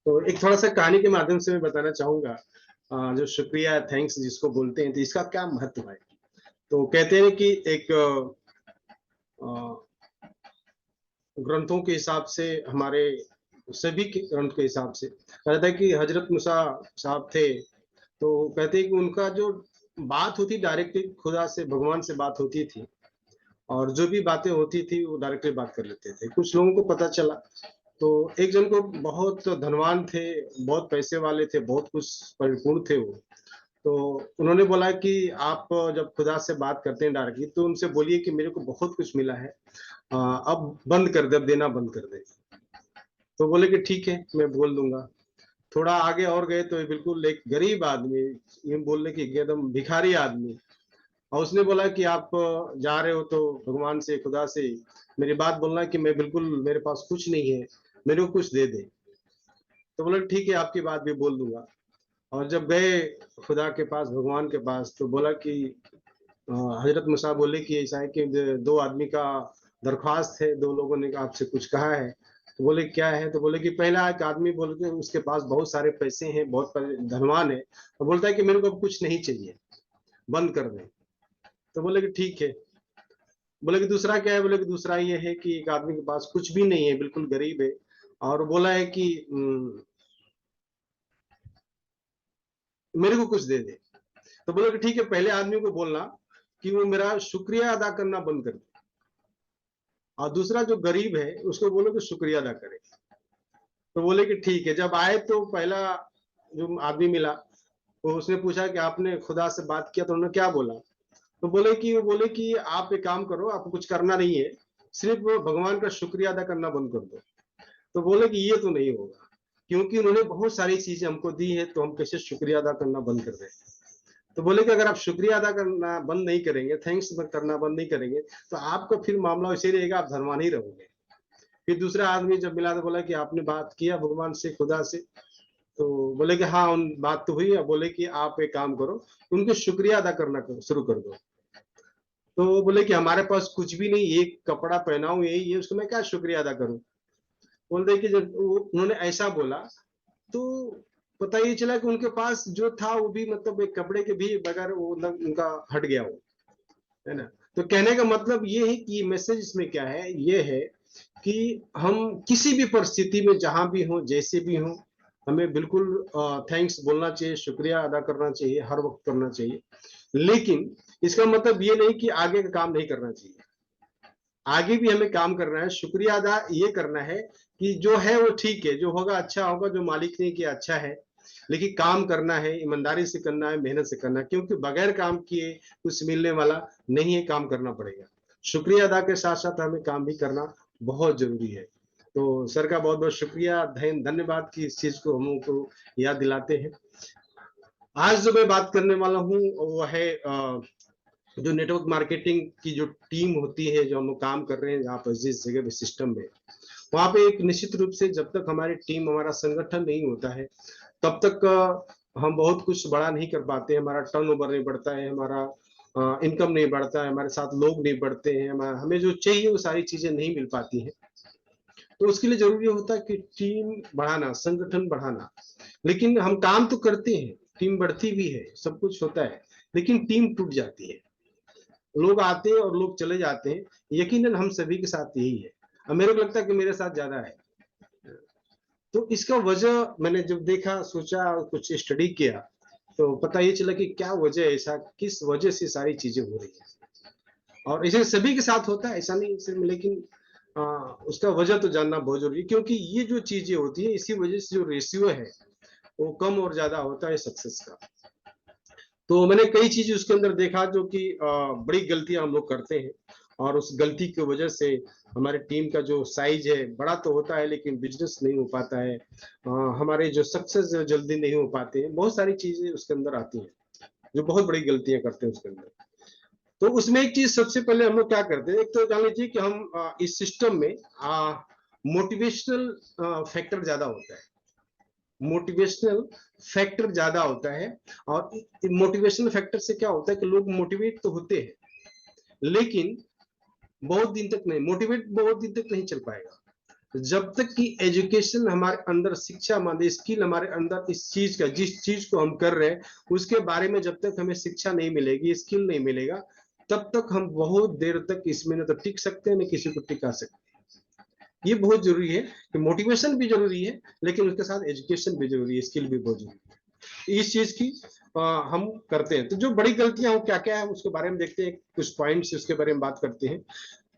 तो एक थोड़ा सा कहानी के माध्यम से मैं बताना चाहूंगा। जो शुक्रिया थैंक्स जिसको बोलते हैं, तो इसका क्या महत्व है। तो कहते हैं कि एक ग्रंथों के हिसाब से, हमारे सभी के ग्रंथ के हिसाब से कहता है कि हजरत मूसा साहब थे। तो कहते हैं कि उनका जो बात होती डायरेक्टली खुदा से, भगवान से बात होती थी, और जो भी बातें होती थी वो डायरेक्टली बात कर लेते थे। कुछ लोगों को पता चला, तो एक जन को, बहुत धनवान थे, बहुत पैसे वाले थे, बहुत कुछ परिपूर्ण थे वो। तो उन्होंने बोला कि आप जब खुदा से बात करते हैं डायरेक्टली, तो उनसे बोलिए कि मेरे को बहुत कुछ मिला है, अब बंद कर दे, अब देना बंद कर दे। तो बोले कि ठीक है, मैं बोल दूंगा। थोड़ा आगे और गए तो बिल्कुल एक गरीब आदमी, ये बोलने की एकदम भिखारी आदमी, और उसने बोला कि आप जा रहे हो तो भगवान से, खुदा से मेरी बात बोलना कि मैं बिल्कुल, मेरे पास कुछ नहीं है, मेरे को कुछ दे दे। तो बोला ठीक है, आपकी बात भी बोल दूंगा। और जब गए खुदा के पास, भगवान के पास, तो बोला कि हजरत मूसा बोले कि ऐसा है कि दो आदमी का दरख्वास्त है, दो लोगों ने आपसे कुछ कहा है। तो बोले क्या है। तो बोले कि पहला एक आदमी बोल के, उसके पास बहुत सारे पैसे हैं, बहुत धनवान है, तो बोलता है कि मेरे को अब कुछ नहीं चाहिए, बंद कर दे। तो बोले कि ठीक है। बोले कि दूसरा क्या है। बोले कि दूसरा ये है कि एक आदमी के पास कुछ भी नहीं है, बिल्कुल गरीब है, और बोला है कि मेरे को कुछ दे दे। तो बोले कि ठीक है, पहले आदमी को बोलना कि वो मेरा शुक्रिया अदा करना बंद कर दे, और दूसरा जो गरीब है उसको बोलो कि शुक्रिया अदा करे। तो बोले कि ठीक है। जब आए तो पहला जो आदमी मिला, तो उसने पूछा कि आपने खुदा से बात किया, तो उन्होंने क्या बोला। तो बोले कि आप एक काम करो, आपको कुछ करना नहीं है, सिर्फ वो भगवान का शुक्रिया अदा करना बंद कर दो। तो बोले कि ये तो नहीं होगा, क्योंकि उन्होंने बहुत सारी चीजें हमको दी है, तो हम कैसे शुक्रिया अदा करना बंद कर दें। तो बोले कि अगर आप शुक्रिया अदा करना बंद नहीं करेंगे, थैंक्स करना बंद नहीं करेंगे, तो आपका फिर मामला वैसे रहेगा, आप धनवान ही रहोगे। फिर दूसरा आदमी जब मिला तो बोला कि आपने बात किया भगवान से, खुदा से। तो बोले कि हाँ, उन बात तो हुई। अब बोले कि आप एक काम करो, उनके शुक्रिया अदा करना शुरू कर दो। तो बोले कि हमारे पास कुछ भी नहीं, एक कपड़ा पहना हूं यही है, उसको मैं क्या शुक्रिया अदा करूं। बोलते कि जब उन्होंने ऐसा बोला, तो पता ये चला कि उनके पास जो था वो भी, मतलब एक कपड़े के भी बगैर वो, मतलब उनका हट गया वो, है ना। तो कहने का मतलब ये है कि मैसेज इसमें क्या है, ये है कि हम किसी भी परिस्थिति में, जहां भी हो, जैसे भी हो, हमें बिल्कुल थैंक्स बोलना चाहिए, शुक्रिया अदा करना चाहिए, हर वक्त करना चाहिए। लेकिन इसका मतलब ये नहीं कि आगे का काम नहीं करना चाहिए। आगे भी हमें काम करना है, शुक्रिया अदा ये करना है कि जो है वो ठीक है, जो होगा अच्छा होगा, जो मालिक ने किया अच्छा है। लेकिन काम करना है, ईमानदारी से करना है, मेहनत से करना है, क्योंकि बगैर काम किए कुछ मिलने वाला नहीं है, काम करना पड़ेगा। शुक्रिया अदा के साथ साथ हमें काम भी करना बहुत जरूरी है। तो सर का बहुत बहुत शुक्रिया, धन्यवाद कि इस चीज को हम लोग को याद दिलाते हैं। आज जो मैं बात करने वाला हूँ वो है जो नेटवर्क मार्केटिंग की जो टीम होती है, जो हम लोग काम कर रहे हैं जहाँ पर, जिस जगह पे, सिस्टम में, वहां पे एक निश्चित रूप से जब तक हमारी टीम, हमारा संगठन नहीं होता है, तब तक हम बहुत कुछ बड़ा नहीं कर पाते हैं। हमारा टर्नओवर नहीं बढ़ता है, हमारा इनकम नहीं बढ़ता है, हमारे साथ लोग नहीं बढ़ते हैं, हमें जो चाहिए वो सारी चीजें नहीं मिल पाती हैं। तो उसके लिए जरूरी होता है कि टीम बढ़ाना, संगठन बढ़ाना। लेकिन हम काम तो करते हैं, टीम बढ़ती भी है, सब कुछ होता है, लेकिन टीम टूट जाती है। लोग आते हैं और लोग चले जाते हैं। यकीनन हम सभी के साथ यही है, और मेरे को लगता है कि मेरे साथ ज्यादा है। तो इसका वजह मैंने जब देखा, सोचा और कुछ स्टडी किया, तो पता ये चला कि क्या वजह है, ऐसा किस वजह से सारी चीजें हो रही है। और इसे सभी के साथ होता है, ऐसा नहीं सिर्फ, लेकिन उसका वजह तो जानना बहुत जरूरी है, क्योंकि ये जो चीजें होती है, इसी वजह से जो रेशियो है वो कम और ज्यादा होता है सक्सेस का। तो मैंने कई चीज उसके अंदर देखा जो कि बड़ी गलतियां हम लोग करते हैं, और उस गलती की वजह से हमारी टीम का जो साइज है बड़ा तो होता है, लेकिन बिजनेस नहीं हो पाता है। हमारे जो सक्सेस जल्दी नहीं हो पाते हैं, बहुत सारी चीजें उसके अंदर आती हैं, जो बहुत बड़ी गलतियां करते हैं उसके अंदर। तो उसमें एक चीज सबसे पहले हम लोग क्या करते हैं, एक तो जान लीजिए कि हम इस सिस्टम में मोटिवेशनल फैक्टर ज्यादा होता है। मोटिवेशनल फैक्टर ज्यादा होता है। और मोटिवेशनल फैक्टर से क्या होता है कि लोग मोटिवेट तो होते हैं, लेकिन बहुत दिन तक नहीं, मोटिवेट बहुत दिन तक नहीं चल पाएगा। जब तक कि एजुकेशन हमारे अंदर, शिक्षा मान स्किल हमारे अंदर इस चीज का, जिस चीज को हम कर रहे हैं उसके बारे में जब तक हमें शिक्षा नहीं मिलेगी, स्किल नहीं मिलेगा, तब तक हम बहुत देर तक इसमें न तो टिक सकते हैं न किसी को टिका सकते हैं। ये बहुत जरूरी है कि मोटिवेशन भी जरूरी है, लेकिन उसके साथ एजुकेशन भी जरूरी है, स्किल भी बहुत जरूरी है। इस चीज की हम करते हैं। तो जो बड़ी गलतियां क्या क्या है उसके बारे में देखते हैं, कुछ पॉइंट्स उसके बारे में बात करते हैं।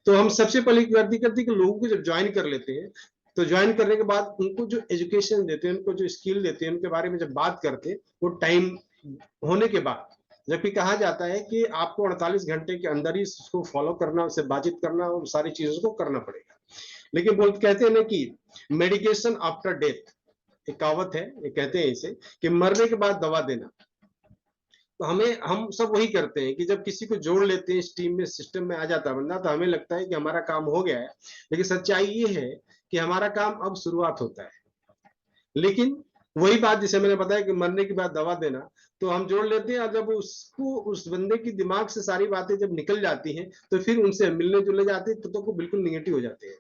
तो हम सबसे पहले गलती करते हैं कि लोगों को जब ज्वाइन कर लेते हैं, तो ज्वाइन करने के बाद उनको जो एजुकेशन देते हैं, उनको जो स्किल देते हैं, उनके बारे में जब बात करते हैं, वो टाइम होने के बाद, जबकि कहा जाता है कि आपको 48 घंटे के अंदर ही उसको फॉलो करना, उससे बातचीत करना और सारी चीजों को करना पड़ेगा। लेकिन बोल कहते हैं ना कि मेडिकेशन आफ्टर डेथ, एक कहावत है, ये कहते हैं इसे कि मरने के बाद दवा देना। तो हम सब वही करते हैं कि जब किसी को जोड़ लेते हैं इस टीम में, सिस्टम में आ जाता है बंदा, तो हमें लगता है कि हमारा काम हो गया है। लेकिन सच्चाई ये है कि हमारा काम अब शुरुआत होता है। लेकिन वही बात जिसे मैंने बताया कि मरने के बाद दवा देना, तो हम जोड़ लेते हैं और जब उसको, उस बंदे की दिमाग से सारी बातें जब निकल जाती हैं, तो फिर उनसे मिलने जुलने जाते हैं तो बिल्कुल निगेटिव हो जाते हैं।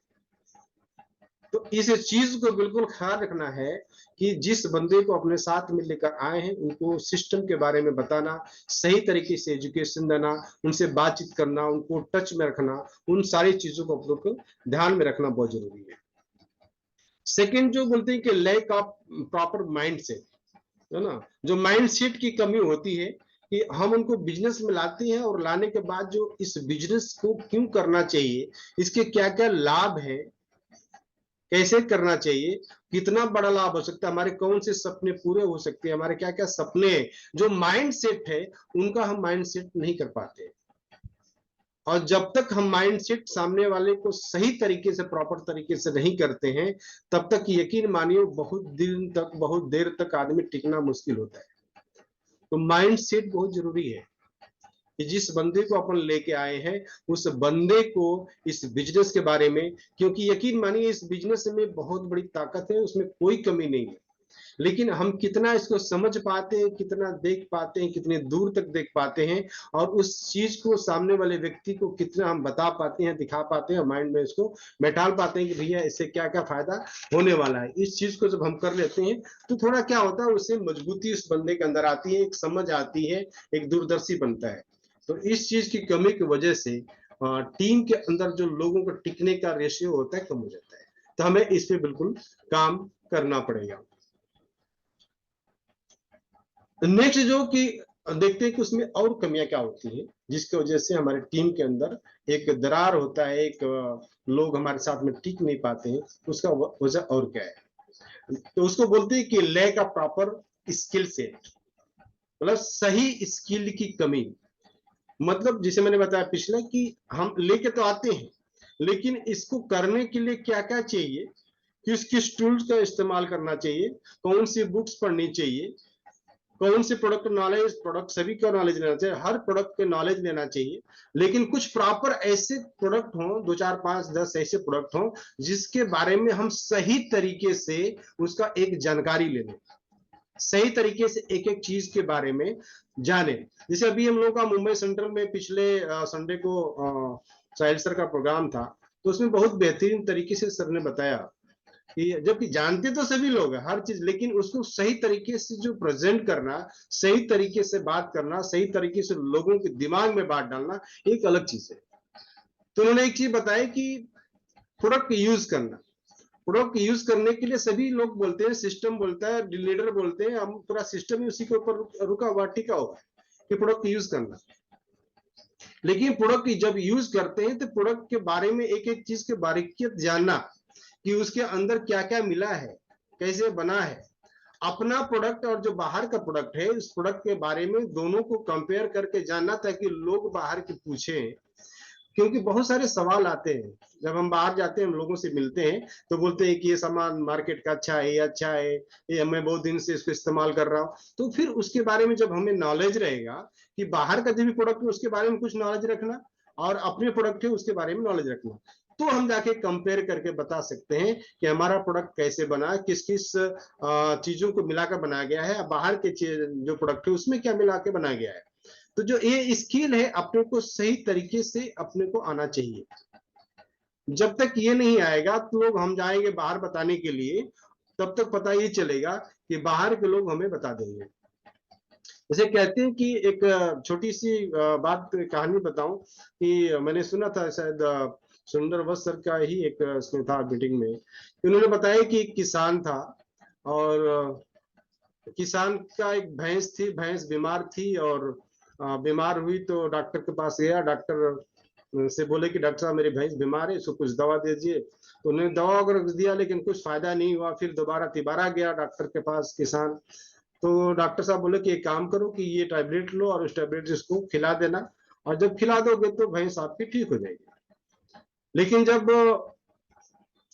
तो इस चीज को बिल्कुल ख्याल रखना है कि जिस बंदे को अपने साथ में लेकर आए हैं उनको सिस्टम के बारे में बताना, सही तरीके से एजुकेशन देना, उनसे बातचीत करना, उनको टच में रखना, उन सारी चीजों को आप लोग को ध्यान में रखना बहुत जरूरी है। सेकेंड जो बोलते हैं कि lack of proper mind set, है ना, जो माइंड सेट की कमी होती है कि हम उनको बिजनेस में लाते हैं और लाने के बाद जो इस बिजनेस को क्यों करना चाहिए, इसके क्या क्या लाभ है, कैसे करना चाहिए, कितना बड़ा लाभ हो सकता है, हमारे कौन से सपने पूरे हो सकते हैं, हमारे क्या क्या सपने हैं, जो माइंड सेट है उनका हम माइंड सेट नहीं कर पाते। और जब तक हम माइंड सेट सामने वाले को सही तरीके से, प्रॉपर तरीके से नहीं करते हैं, तब तक यकीन मानिए बहुत दिन तक, बहुत देर तक आदमी टिकना मुश्किल होता है। तो माइंड सेट बहुत जरूरी है कि जिस बंदे को अपन लेके आए हैं उस बंदे को इस बिजनेस के बारे में, क्योंकि यकीन मानिए इस बिजनेस में बहुत बड़ी ताकत है, उसमें कोई कमी नहीं है, लेकिन हम कितना इसको समझ पाते हैं, कितना देख पाते हैं, कितने दूर तक देख पाते हैं, और उस चीज को सामने वाले व्यक्ति को कितना हम बता पाते हैं, दिखा पाते हैं, माइंड में इसको बैठाल पाते हैं कि भैया इससे क्या क्या फायदा होने वाला है। इस चीज को जब हम कर लेते हैं तो थोड़ा क्या होता है, उससे मजबूती उस बंदे के अंदर आती है, एक समझ आती है, एक दूरदर्शी बनता है। तो इस चीज की कमी की वजह से टीम के अंदर जो लोगों को टिकने का रेशियो होता है कम हो जाता है। तो हमें इस पे बिल्कुल काम करना पड़ेगा। नेक्स्ट जो कि देखते हैं कि उसमें और कमियां क्या होती हैं जिसकी वजह से हमारे टीम के अंदर एक दरार होता है, एक लोग हमारे साथ में टिक नहीं पाते हैं, उसका वजह और क्या है। तो उसको बोलते हैं कि lack of proper skill set, मतलब सही स्किल की कमी। मतलब जिसे मैंने बताया पिछले कि हम लेके तो आते हैं, लेकिन इसको करने के लिए क्या क्या चाहिए, किस किस टूल्स का इस्तेमाल करना चाहिए, कौन सी बुक्स पढ़नी चाहिए, कौन से प्रोडक्ट नॉलेज, प्रोडक्ट सभी का नॉलेज लेना चाहिए, हर प्रोडक्ट के नॉलेज लेना चाहिए, लेकिन कुछ प्रॉपर ऐसे प्रोडक्ट हों, 2 4 5 10 ऐसे प्रोडक्ट हों जिसके बारे में हम सही तरीके से उसका एक जानकारी ले लें, सही तरीके से एक एक चीज के बारे में जाने। जैसे अभी हम लोग का मुंबई सेंट्रल में पिछले संडे को साहिल सर का प्रोग्राम था, तो उसमें बहुत बेहतरीन तरीके से सर ने बताया कि जबकि जानते तो सभी लोग हैं हर चीज, लेकिन उसको सही तरीके से जो प्रेजेंट करना, सही तरीके से बात करना, सही तरीके से लोगों के दिमाग में बात डालना एक अलग चीज है। तो उन्होंने एक चीज बताई कि प्रोडक्ट यूज करना, प्रोडक्ट यूज करने के लिए सभी लोग बोलते हैं, सिस्टम बोलता है, लीडर बोलते हैं, हम पूरा सिस्टम ही उसी के ऊपर रुका हुआ टिका हुआ कि प्रोडक्ट यूज करना। लेकिन प्रोडक्ट जब यूज करते हैं तो प्रोडक्ट के बारे में एक एक चीज के बारीकियत जानना कि उसके अंदर क्या क्या मिला है, कैसे बना है, अपना प्रोडक्ट और जो बाहर का प्रोडक्ट है उस प्रोडक्ट के बारे में दोनों को कंपेयर करके जानना, ताकि लोग बाहर के पूछें। क्योंकि बहुत सारे सवाल आते हैं जब हम बाहर जाते हैं, हम लोगों से मिलते हैं, तो बोलते हैं कि ये सामान मार्केट का अच्छा है, ये अच्छा है, ये मैं बहुत दिन से इसको इस्तेमाल कर रहा हूँ। तो फिर उसके बारे में जब हमें नॉलेज रहेगा कि बाहर का जो भी प्रोडक्ट है उसके बारे में कुछ नॉलेज रखना और अपने प्रोडक्ट है उसके बारे में नॉलेज रखना, तो हम जाके कंपेयर करके बता सकते हैं कि हमारा प्रोडक्ट कैसे बना, किस किस चीजों को मिलाकर बनाया गया है, बाहर के जो प्रोडक्ट है उसमें क्या मिला के बनाया गया है। तो जो ये स्किल है अपने को सही तरीके से अपने को आना चाहिए। जब तक ये नहीं आएगा तो लोग, हम जाएंगे बाहर बताने के लिए, तब तक पता ये चलेगा कि बाहर के लोग हमें बता देंगे। जैसे कहते हैं कि एक छोटी सी बात, कहानी बताऊं कि मैंने सुना था, शायद सुंदर वत्स सर का ही एक उसमें था मीटिंग में, उन्होंने बताया कि एक किसान था, और किसान का एक भैंस थी, भैंस बीमार थी, और बीमार हुई तो डॉक्टर के पास गया। डॉक्टर से बोले कि डॉक्टर साहब मेरी भैंस बीमार है, इसको कुछ दवा दीजिए। तो उन्होंने दवा वगैरह दिया, लेकिन कुछ फायदा नहीं हुआ। फिर दोबारा तिबारा गया डॉक्टर के पास किसान। तो डॉक्टर साहब बोले कि एक काम करो कि ये टैबलेट लो और उस टैबलेट इसको खिला देना, और जब खिला दोगे तो भैंस आपकी ठीक हो जाएगी। लेकिन जब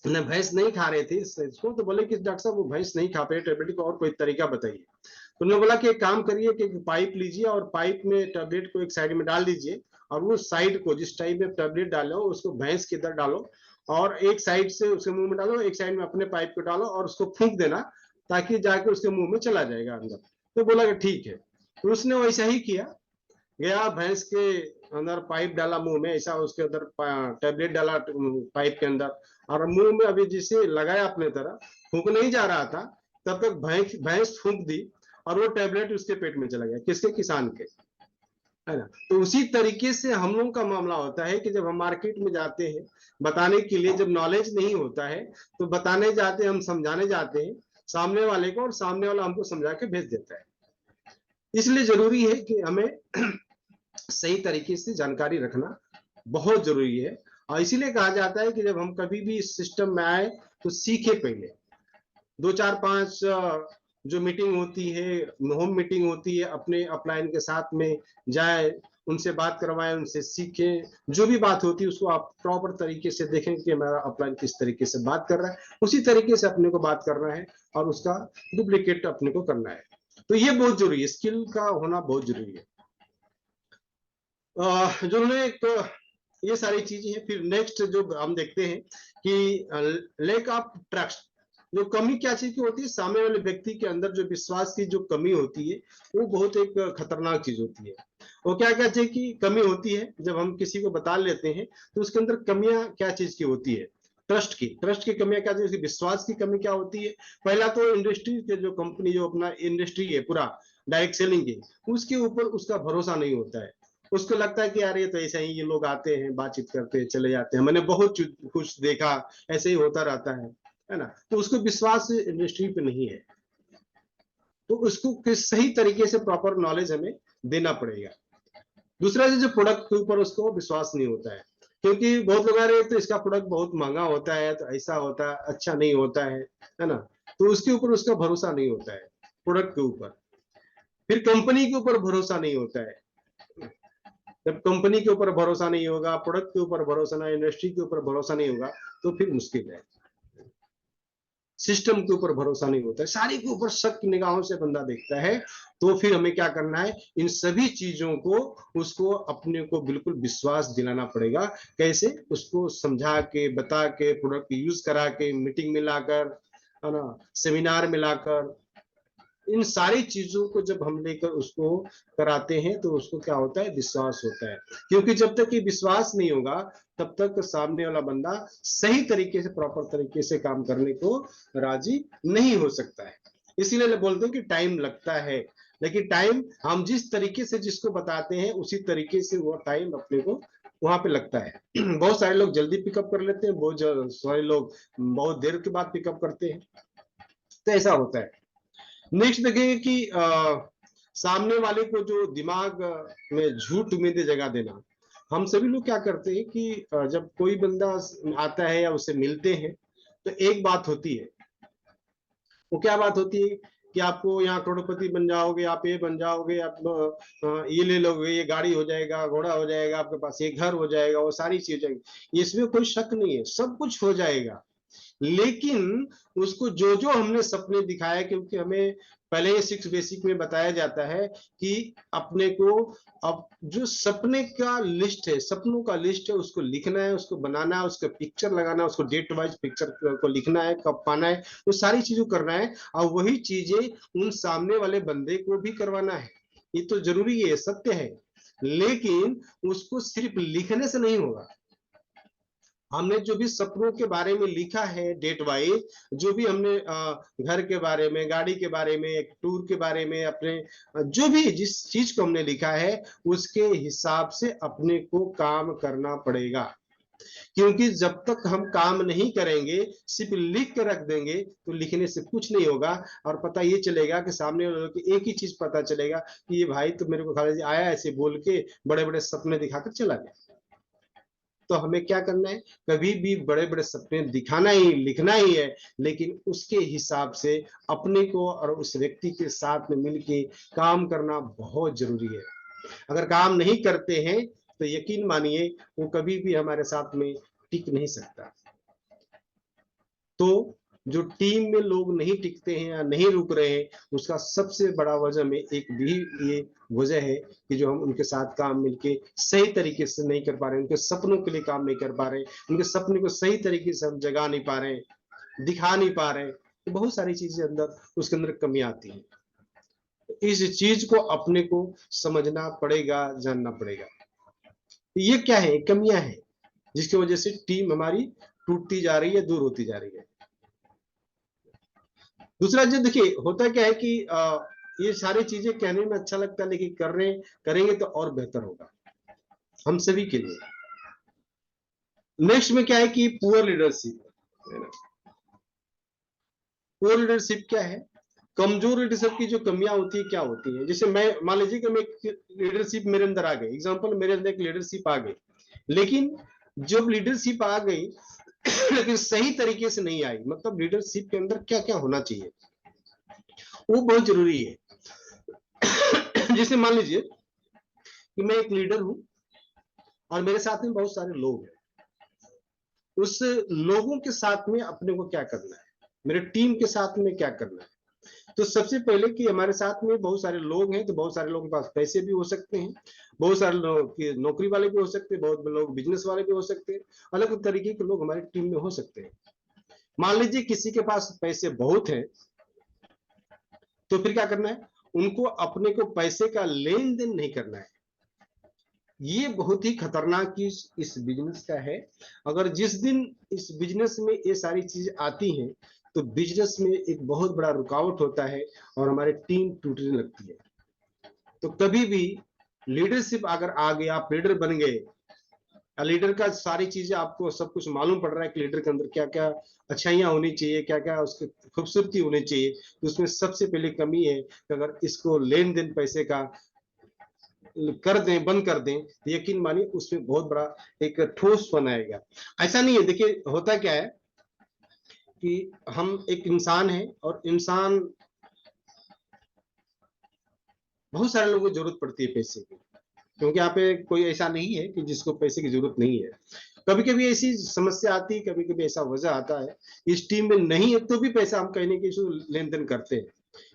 न भैंस नहीं खा रहे थे इसको, तो बोले कि डॉक्टर साहब वो भैंस नहीं खा पाए टैबलेट को, और कोई तरीका बताइए। तो उन्होंने बोला कि एक काम करिए कि पाइप लीजिए और पाइप में टैबलेट को एक साइड में डाल दीजिए, और वो साइड को जिस टाइप में टैबलेट डालो उसको भैंस के अंदर डालो, और एक साइड से उसके मुंह में डालो, एक साइड में अपने पाइप को डालो, और उसको फूंक देना, ताकि जाके उसके मुंह में चला जाएगा अंदर। तो बोला कि ठीक है। तो उसने वैसा ही किया, गया भैंस के अंदर पाइप डाला मुंह में, ऐसा उसके अंदर टैबलेट डाला पाइप के अंदर, और मुंह में अभी जिसे लगाया अपने तरह, फूंक नहीं जा रहा था, तब तक भैंस भैंस फूंक दी, और वो टैबलेट उसके पेट में चला गया। किसके? किसान के, है ना। तो उसी तरीके से हम लोगों का मामला होता है कि जब हम मार्केट में जाते हैं बताने के लिए, जब नॉलेज नहीं होता है तो बताने जाते हैं, हम समझाने जाते हैं सामने वाले को, और सामने वाला हमको समझा के भेज देता है। इसलिए जरूरी है कि हमें सही तरीके से जानकारी रखना बहुत जरूरी है। और इसीलिए कहा जाता है कि जब हम कभी भी इस सिस्टम में आए तो सीखे पहले। 2 4 5 जो मीटिंग होती है, होम मीटिंग होती है, अपने अपलाइन के साथ में जाए, उनसे बात करवाएं, उनसे सीखें। जो भी बात होती है उसको आप प्रॉपर तरीके से देखें कि हमारा अपलाइन किस तरीके से बात कर रहा है, उसी तरीके से अपने को बात करना है, और उसका डुप्लीकेट अपने को करना है। तो ये बहुत जरूरी है, स्किल का होना बहुत जरूरी है। जो हमने एक ये सारी चीजें हैं। फिर नेक्स्ट जो हम देखते हैं कि लैक ऑफ ट्रस्ट, जो कमी क्या चीज की होती है, सामने वाले व्यक्ति के अंदर जो विश्वास की जो कमी होती है, वो बहुत एक खतरनाक चीज होती है। वो क्या क्या चीज की कमी होती है, जब हम किसी को बता लेते हैं तो उसके अंदर कमियां क्या चीज की होती है? ट्रस्ट की कमियां क्या चीज, विश्वास की कमी क्या होती है? पहला तो इंडस्ट्री के जो कंपनी, जो अपना इंडस्ट्री है पूरा डायरेक्ट सेलिंग की, उसके ऊपर उसका भरोसा नहीं होता है। उसको लगता है कि यार ये तो ऐसा ही, ये लोग आते हैं बातचीत करते हैं चले जाते हैं, मैंने बहुत कुछ देखा, ऐसे ही होता रहता है ना। तो उसको विश्वास इंडस्ट्री पे नहीं है। तो उसको किस सही तरीके से प्रॉपर नॉलेज हमें देना पड़ेगा। दूसरा जो प्रोडक्ट के ऊपर उसको विश्वास नहीं होता है, क्योंकि बहुत लोग आ रहे हैं तो इसका प्रोडक्ट बहुत महंगा होता है, तो ऐसा होता है, अच्छा नहीं होता है ना। तो उसके ऊपर उसका भरोसा नहीं होता है, प्रोडक्ट के ऊपर। फिर कंपनी के ऊपर भरोसा नहीं होता है। जब कंपनी के ऊपर भरोसा नहीं होगा, प्रोडक्ट के ऊपर भरोसा नहीं, इंडस्ट्री के ऊपर भरोसा नहीं होगा, तो फिर मुश्किल है। सिस्टम के ऊपर भरोसा नहीं होता है, सारी के ऊपर शक की निगाहों से बंदा देखता है, तो फिर हमें क्या करना है? इन सभी चीजों को उसको अपने को बिल्कुल विश्वास दिलाना पड़ेगा। कैसे? उसको समझा के, बता के, प्रोडक्ट यूज करा के, मीटिंग में लाकर, है ना, सेमिनार में लाकर, इन सारी चीजों को जब हम लेकर उसको कराते हैं तो उसको क्या होता है? विश्वास होता है। क्योंकि जब तक ये विश्वास नहीं होगा तब तक सामने वाला बंदा सही तरीके से, प्रॉपर तरीके से काम करने को राजी नहीं हो सकता है। इसीलिए बोलते हैं कि टाइम लगता है, लेकिन टाइम हम जिस तरीके से जिसको बताते हैं उसी तरीके से वो टाइम अपने को वहां पे लगता है। बहुत सारे लोग जल्दी पिकअप कर लेते हैं, बहुत सारे लोग बहुत देर के बाद पिकअप करते हैं। तो ऐसा होता है। नेक्स्ट देखेंगे कि सामने वाले को जो दिमाग में झूठ उम्मीदें जगा देना। हम सभी लोग क्या करते हैं कि जब कोई बंदा आता है या उससे मिलते हैं तो एक बात होती है। वो क्या बात होती है? कि आपको यहाँ करोड़पति बन जाओगे, आप ये बन जाओगे, आप ये ले लोगे, ये गाड़ी हो जाएगा, घोड़ा हो जाएगा, आपके पास ये घर हो जाएगा, वो सारी चीज हो जाएगी। इसमें कोई शक नहीं है, सब कुछ हो जाएगा। लेकिन उसको जो जो हमने सपने दिखाए, क्योंकि हमें पहले ही 6 बेसिक में बताया जाता है कि अपने को अब जो सपने का लिस्ट है, सपनों का लिस्ट है, उसको लिखना है, उसको बनाना है, उसका पिक्चर लगाना है, उसको डेट वाइज पिक्चर को लिखना है, कब पाना है, वो सारी चीजों करना है। और वही चीजें उन सामने वाले बंदे को भी करवाना है। ये तो जरूरी है, सत्य है। लेकिन उसको सिर्फ लिखने से नहीं होगा, हमने जो भी सपनों के बारे में लिखा है डेट वाइज, जो भी हमने घर के बारे में, गाड़ी के बारे में, एक टूर के बारे में, अपने जो भी जिस चीज को हमने लिखा है उसके हिसाब से अपने को काम करना पड़ेगा। क्योंकि जब तक हम काम नहीं करेंगे, सिर्फ लिख के रख देंगे, तो लिखने से कुछ नहीं होगा। और पता ये चलेगा कि सामने वालों को एक ही चीज पता चलेगा कि ये भाई तो मेरे को खाली आया ऐसे बोल के बड़े बड़े सपने दिखाकर चला गया। तो हमें क्या करना है, कभी भी बड़े बड़े सपने दिखाना ही लिखना ही है, लेकिन उसके हिसाब से अपने को और उस व्यक्ति के साथ में मिलके काम करना बहुत जरूरी है। अगर काम नहीं करते हैं तो यकीन मानिए वो कभी भी हमारे साथ में टिक नहीं सकता। तो जो टीम में लोग नहीं टिकते हैं या नहीं रुक रहे हैं, उसका सबसे बड़ा वजह में एक भी ये वजह है कि जो हम उनके साथ काम मिलके सही तरीके से नहीं कर पा रहे, उनके सपनों के लिए काम नहीं कर पा रहे, उनके सपने को सही तरीके से हम जगा नहीं पा रहे, दिखा नहीं पा रहे, तो बहुत सारी चीजें अंदर उसके अंदर कमी आती है। इस चीज को अपने को समझना पड़ेगा, जानना पड़ेगा ये क्या है, कमियां हैं जिसकी वजह से टीम हमारी टूटती जा रही है, दूर होती जा रही है। दूसरा जो देखिए होता क्या है कि ये सारी चीजें कहने में अच्छा लगता है, लेकिन करेंगे तो और बेहतर होगा हम सभी के लिए। नेक्स्ट में क्या है कि पुअर लीडरशिप। पुअर लीडरशिप क्या है, कमजोर लीडरशिप की जो कमियां होती है क्या होती है। जैसे मैं मान लीजिए कि मैं लीडरशिप मेरे अंदर आ गई, एग्जांपल मेरे अंदर एक लीडरशिप आ गई, लेकिन जब लीडरशिप आ गई लेकिन सही तरीके से नहीं आई, मतलब लीडरशिप के अंदर क्या क्या होना चाहिए वो बहुत जरूरी है। जैसे मान लीजिए कि मैं एक लीडर हूं और मेरे साथ में बहुत सारे लोग हैं, उस लोगों के साथ में अपने को क्या करना है, मेरे टीम के साथ में क्या करना है। तो सबसे पहले कि हमारे साथ में बहुत सारे लोग हैं, तो बहुत सारे लोगों के पास पैसे भी हो सकते हैं, बहुत सारे लोग नौकरी वाले भी हो सकते हैं, बहुत लोग बिजनेस वाले भी हो सकते हैं, अलग तरीके के लोग हमारी टीम में हो सकते हैं। मान लीजिए किसी के पास पैसे बहुत हैं, तो फिर क्या करना है, उनको अपने को पैसे का लेन देन नहीं करना है। ये बहुत ही खतरनाक चीज इस बिजनेस का है। अगर जिस दिन इस बिजनेस में ये सारी चीज आती हैं, तो बिजनेस में एक बहुत बड़ा रुकावट होता है और हमारी टीम टूटने लगती है। तो कभी भी लीडरशिप अगर आ गया, आप लीडर बन गए, लीडर का सारी चीजें आपको सब कुछ मालूम पड़ रहा है कि लीडर के अंदर क्या क्या अच्छाइयां होनी चाहिए, क्या क्या उसकी खूबसूरती होनी चाहिए, तो उसमें सबसे पहले कमी है कि अगर इसको लेन देन पैसे का कर दें, बंद कर दें, तो यकीन मानिए उसमें बहुत बड़ा एक ठोस बनाएगा। ऐसा नहीं है, देखिए होता क्या है कि हम एक इंसान है और इंसान बहुत सारे लोगों को जरूरत पड़ती है पैसे की, क्योंकि यहाँ पे कोई ऐसा नहीं है कि जिसको पैसे की जरूरत नहीं है। कभी कभी ऐसी समस्या आती है, कभी कभी ऐसा वजह आता है, इस टीम में नहीं है तो भी पैसा हम कहने के लेन देन करते हैं।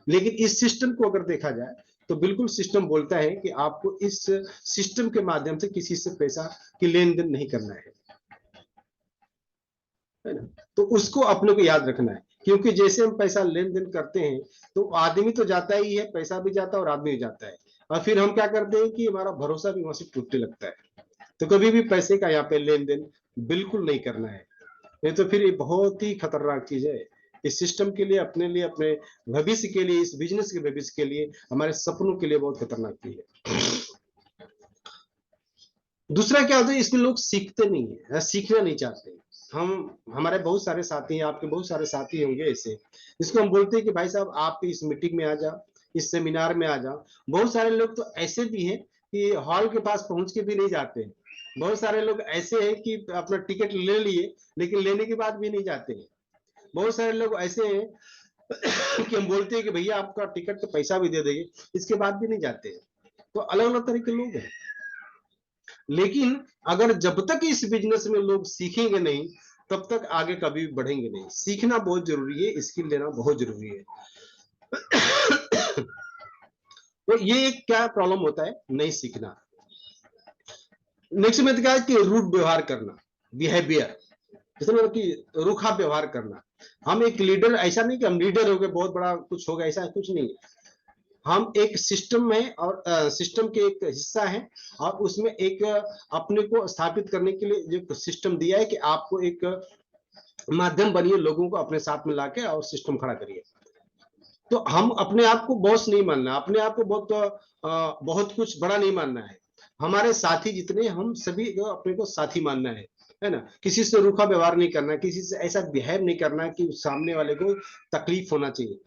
लेकिन इस सिस्टम को अगर देखा जाए तो बिल्कुल सिस्टम बोलता है कि आपको इस सिस्टम के माध्यम से किसी से पैसा की लेन देन नहीं करना है ना। तो उसको अपने को याद रखना है, क्योंकि जैसे हम पैसा लेन देन करते हैं तो आदमी तो जाता ही है, पैसा भी जाता है और आदमी भी जाता है, और फिर हम क्या करते हैं कि हमारा भरोसा भी वहां से टूटने लगता है। तो कभी भी पैसे का यहाँ पे लेन देन बिल्कुल नहीं करना है, नहीं तो फिर ये बहुत ही खतरनाक चीज है इस सिस्टम के लिए, अपने लिए, अपने भविष्य के लिए, इस बिजनेस के भविष्य के लिए, हमारे सपनों के लिए बहुत खतरनाक चीज है। दूसरा क्या होता है, इसमें लोग सीखते नहीं है, सीखना नहीं चाहते। हम हमारे बहुत सारे साथी हैं, आपके बहुत सारे साथी होंगे ऐसे, जिसको हम बोलते हैं कि भाई साहब आप इस मीटिंग में आ जाओ, इस सेमिनार में आ जाओ। बहुत सारे लोग तो ऐसे भी हैं कि हॉल के पास पहुंच के भी नहीं जाते हैं। बहुत सारे लोग ऐसे हैं कि अपना टिकट ले लिए, लेकिन लेने के बाद भी नहीं जाते हैं। बहुत सारे लोग ऐसे हैं कि हम बोलते हैं कि भैया आपका टिकट तो पैसा भी दे देंगे, इसके बाद भी नहीं जाते हैं। तो अलग अलग तरह के लोग हैं। लेकिन अगर जब तक इस बिजनेस में लोग सीखेंगे नहीं, तब तक आगे कभी बढ़ेंगे नहीं। सीखना बहुत जरूरी है, स्किल लेना बहुत जरूरी है। तो ये एक क्या प्रॉब्लम होता है, नहीं सीखना। नेक्स्ट में क्या है कि रूड व्यवहार करना, बिहेवियर, जैसे मतलब कि रूखा व्यवहार करना। हम एक लीडर, ऐसा नहीं कि हम लीडर हो गए बहुत बड़ा कुछ हो गया, ऐसा कुछ नहीं। हम एक सिस्टम में और सिस्टम के एक हिस्सा है, और उसमें एक अपने को स्थापित करने के लिए जो सिस्टम दिया है कि आपको एक माध्यम बनिए, लोगों को अपने साथ में लाके और सिस्टम खड़ा करिए। तो हम अपने आप को बॉस नहीं मानना, अपने आप को बहुत कुछ बड़ा नहीं मानना है। हमारे साथी जितने, हम सभी को अपने को साथी मानना है ना। किसी से रूखा व्यवहार नहीं करना, किसी से ऐसा बिहेव नहीं करना कि सामने वाले को तकलीफ होना चाहिए।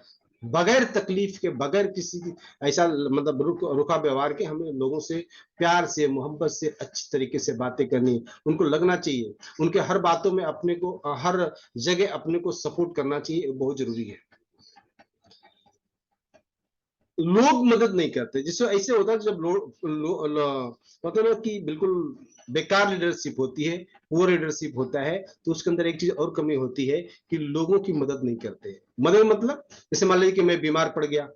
बगैर तकलीफ के, बगैर किसी की ऐसा मतलब रुखा व्यवहार के, हमें लोगों से प्यार से, मोहब्बत से, अच्छी तरीके से बातें करनी है। उनको लगना चाहिए, उनके हर बातों में अपने को, हर जगह अपने को सपोर्ट करना चाहिए, बहुत जरूरी है। लोग मदद नहीं करते, जिससे ऐसे होता है जब मतलब ना कि बिल्कुल बेकार लीडरशिप होती है, पुअर लीडरशिप होता है, तो उसके अंदर एक चीज और कमी होती है कि लोगों की मदद नहीं करते। मदद मतलब जैसे मान लीजिए कि मैं बीमार पड़ गया,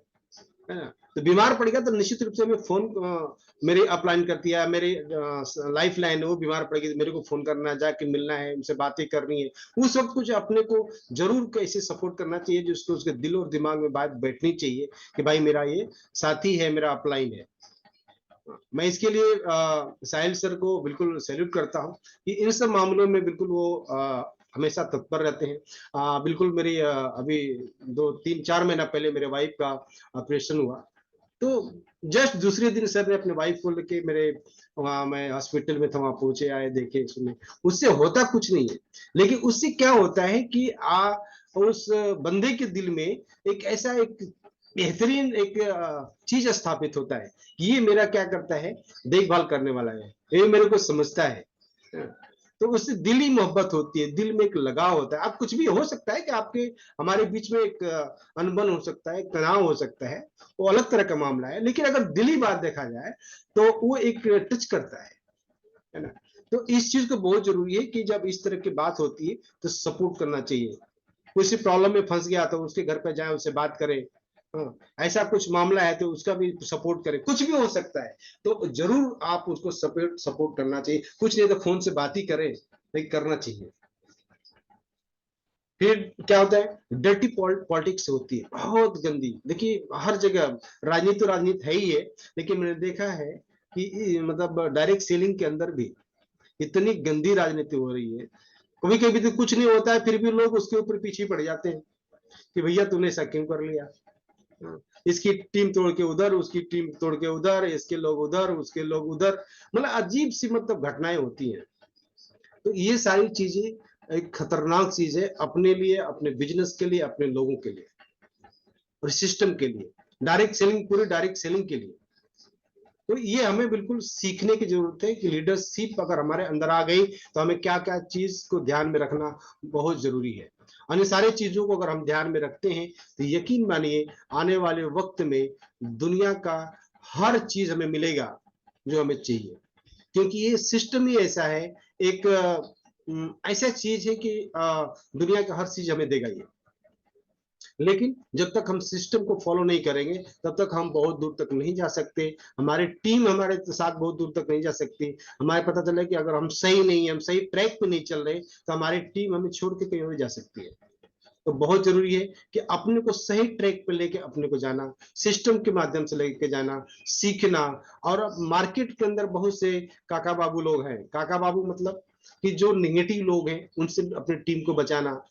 है ना, तो बीमार पड़ गया तो निश्चित रूप से मैं फोन मेरी अपलाइन करती है, मेरी लाइफ लाइन है, वो बीमार पड़ गई तो मेरे को फोन करना है, जाके मिलना है, उनसे बातें करनी है। उस वक्त कुछ अपने को जरूर कैसे सपोर्ट करना चाहिए, जिसको उसके दिल और दिमाग में बात बैठनी चाहिए कि भाई मेरा ये साथी है, मेरा अपलाइन है। मैं इसके लिए साहिल सर को बिल्कुल सैल्यूट करता हूँ कि इन सब मामलों में बिल्कुल वो हमेशा तत्पर रहते हैं। बिल्कुल मेरी अभी 2 3 4 महीना पहले मेरे वाइफ का ऑपरेशन हुआ, तो जस्ट दूसरे दिन सर ने अपने वाइफ को लेके मेरे वहां, मैं हॉस्पिटल में था, वहां पहुंचे, आए, देखे, सुने। उससे होता कुछ नहीं है, लेकिन उससे क्या होता है कि उस बंदे के दिल में एक ऐसा एक बेहतरीन एक चीज स्थापित होता है कि ये मेरा क्या करता है, देखभाल करने वाला है, ये मेरे को समझता है। तो उससे दिली मोहब्बत होती है, दिल में एक लगाव होता है। अब कुछ भी हो सकता है कि आपके हमारे बीच में एक अनबन हो सकता है, तनाव हो सकता है, वो अलग तरह का मामला है, लेकिन अगर दिली बात देखा जाए तो वो एक टच करता है ना। तो इस चीज को बहुत जरूरी है कि जब इस तरह की बात होती है तो सपोर्ट करना चाहिए। किसी प्रॉब्लम में फंस गया तो उसके घर पे जाए, उससे बात करें। हाँ, ऐसा कुछ मामला है तो उसका भी सपोर्ट करें, कुछ भी हो सकता है, तो जरूर आप उसको सपोर्ट सपोर्ट करना चाहिए। कुछ नहीं तो फोन से बात ही करें, लेकिन करना चाहिए। फिर क्या होता है, डर्टी पॉलिटिक्स होती है, बहुत गंदी। देखिए हर जगह राजनीति तो राजनीति है ही है, लेकिन मैंने देखा है कि मतलब डायरेक्ट सेलिंग के अंदर भी इतनी गंदी राजनीति हो रही है। कभी कभी तो कुछ नहीं होता है, फिर भी लोग उसके ऊपर पीछे पड़ जाते हैं कि भैया तूने ऐसा क्यों कर लिया। हाँ, इसकी टीम तोड़ के उधर, उसकी टीम तोड़ के उधर, इसके लोग उधर, उसके लोग उधर, मतलब अजीब सी मतलब घटनाएं होती हैं। तो ये सारी चीजें एक खतरनाक चीज है अपने लिए, अपने बिजनेस के लिए, अपने लोगों के लिए और सिस्टम के लिए, डायरेक्ट सेलिंग, पूरी डायरेक्ट सेलिंग के लिए। तो ये हमें बिल्कुल सीखने की जरूरत है कि लीडरशिप अगर हमारे अंदर आ गई तो हमें क्या क्या चीज को ध्यान में रखना बहुत जरूरी है। अन्य सारी चीजों को अगर हम ध्यान में रखते हैं तो यकीन मानिए आने वाले वक्त में दुनिया का हर चीज हमें मिलेगा जो हमें चाहिए, क्योंकि ये सिस्टम ही ऐसा है, एक ऐसा चीज है कि दुनिया का हर चीज हमें देगा ये। लेकिन जब तक हम सिस्टम को फॉलो नहीं करेंगे तब तक हम बहुत दूर तक नहीं जा सकते, हमारी टीम हमारे साथ बहुत दूर तक नहीं जा सकती। हमारे पता चला कि अगर हम सही नहीं है, हम सही ट्रैक पे नहीं चल रहे, तो हमारी टीम हमें छोड़ के कहीं और जा सकती है। तो बहुत जरूरी है कि अपने को सही ट्रैक पे लेके अपने को जाना, सिस्टम के माध्यम से लेके जाना, सीखना। और मार्केट के अंदर बहुत से काका बाबू लोग हैं, काका बाबू मतलब कि जो निगेटिव लोग हैं, उनसे अपनी टीम को बचाना।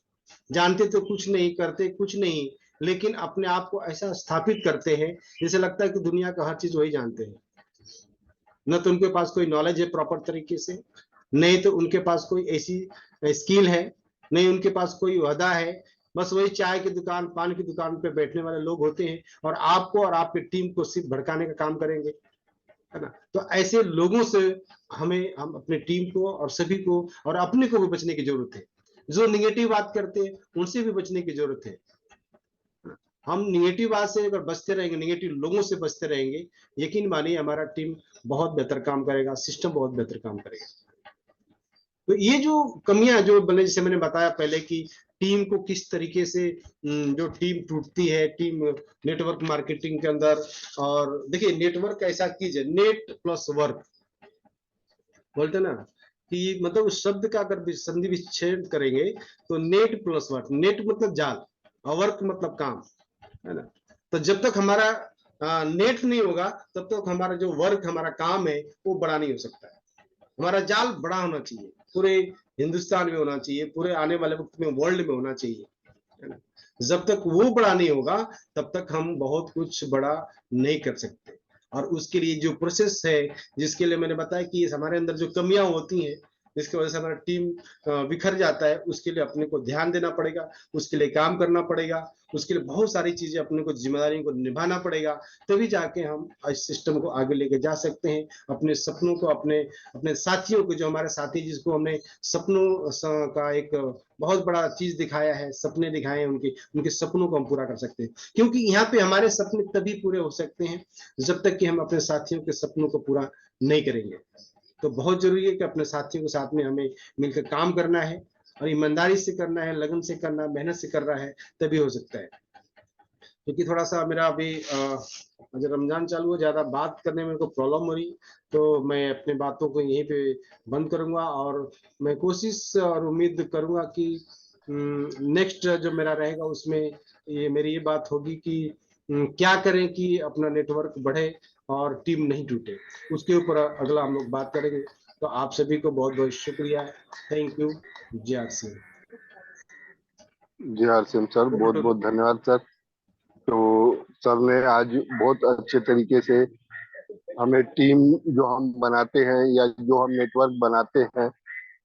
जानते तो कुछ नहीं, करते कुछ नहीं, लेकिन अपने आप को ऐसा स्थापित करते हैं जैसे लगता है कि दुनिया का हर चीज वही जानते हैं। न तो उनके पास कोई नॉलेज है प्रॉपर तरीके से, नहीं तो उनके पास कोई ऐसी स्किल है, नहीं उनके पास कोई वहदा है। बस वही चाय की दुकान, पान की दुकान पे बैठने वाले लोग होते हैं, और आपको और आपकी टीम को सिर्फ भड़काने का काम करेंगे, है ना। तो ऐसे लोगों से हम अपनी टीम को और सभी को और अपने को भी बचने की जरूरत है। जो निगेटिव बात करते हैं उनसे भी बचने की जरूरत है। हम निगेटिव बात से अगर बचते रहेंगे, निगेटिव लोगों से बचते रहेंगे, यकीन मानिए हमारा टीम बहुत बेहतर काम करेगा, सिस्टम बहुत बेहतर काम करेगा। तो ये जो कमियां जो बने, जैसे मैंने बताया पहले कि टीम को किस तरीके से, जो टीम टूटती है, टीम नेटवर्क मार्केटिंग के अंदर। और देखिए नेटवर्क ऐसा कीजिए, नेट प्लस वर्क बोलते ना, कि मतलब उस शब्द का अगर संधि विच्छेद करेंगे तो नेट प्लस वर्क, नेट मतलब जाल और वर्क मतलब काम, है ना। तो जब तक हमारा नेट नहीं होगा तब तक हमारा जो वर्क, हमारा काम है वो बड़ा नहीं हो सकता है। हमारा जाल बड़ा होना चाहिए, पूरे हिंदुस्तान में होना चाहिए, पूरे आने वाले वक्त में वर्ल्ड में होना चाहिए, है ना। जब तक वो बड़ा नहीं होगा तब तक हम बहुत कुछ बड़ा नहीं कर सकते। और उसके लिए जो प्रोसेस है, जिसके लिए मैंने बताया कि हमारे अंदर जो कमियां होती हैं, जिसकी वजह से हमारा टीम बिखर जाता है, उसके लिए अपने को ध्यान देना पड़ेगा, उसके लिए काम करना पड़ेगा, उसके लिए बहुत सारी चीजें अपने को, जिम्मेदारी को निभाना पड़ेगा। तभी जाके हम इस सिस्टम को आगे लेके जा सकते हैं। अपने सपनों को, अपने अपने साथियों को, जो हमारे साथी जिसको हमने सपनों का एक बहुत बड़ा चीज दिखाया है, सपने दिखाए हैं, उनके उनके सपनों को हम पूरा कर सकते हैं। क्योंकि यहाँ पे हमारे सपने तभी पूरे हो सकते हैं जब तक कि हम अपने साथियों के सपनों को पूरा नहीं करेंगे। तो बहुत जरूरी है कि अपने साथियों के साथ में हमें मिलकर काम करना है, और ईमानदारी से करना है, लगन से करना, मेहनत से कर रहा है, तभी हो सकता है। क्योंकि थोड़ा सा मेरा अभी जब रमजान चालू हो, ज्यादा बात करने में मेरे को प्रॉब्लम हो रही, तो मैं अपने बातों को यहीं पे बंद करूंगा। और मैं कोशिश और उम्मीद करूंगा कि नेक्स्ट जो मेरा रहेगा उसमें ये मेरी ये बात होगी कि क्या करें कि अपना नेटवर्क बढ़े और टीम नहीं टूटे, उसके ऊपर अगला हम लोग बात करेंगे। तो आप सभी को बहुत बहुत शुक्रिया। Thank you. जय आर सिंह। जी हरसिम सर, बहुत बहुत धन्यवाद सर। तो सर ने आज बहुत अच्छे तरीके से हमें टीम जो हम बनाते हैं या जो हम नेटवर्क बनाते हैं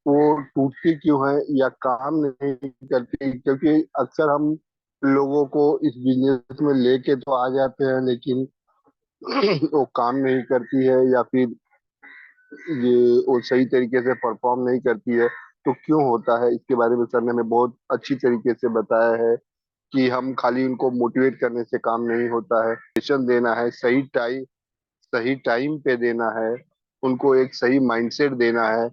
वो टूटती क्यों है या काम नहीं करती, क्योंकि अक्सर हम लोगों को इस बिजनेस में लेके तो आ जाते हैं लेकिन वो काम नहीं करती है या फिर ये वो सही तरीके से परफॉर्म नहीं करती है। तो क्यों होता है इसके बारे में सर ने हमें बहुत अच्छी तरीके से बताया है कि हम खाली उनको मोटिवेट करने से काम नहीं होता है, सेशन देना है, सही टाइम पे देना है, उनको एक सही माइंडसेट देना है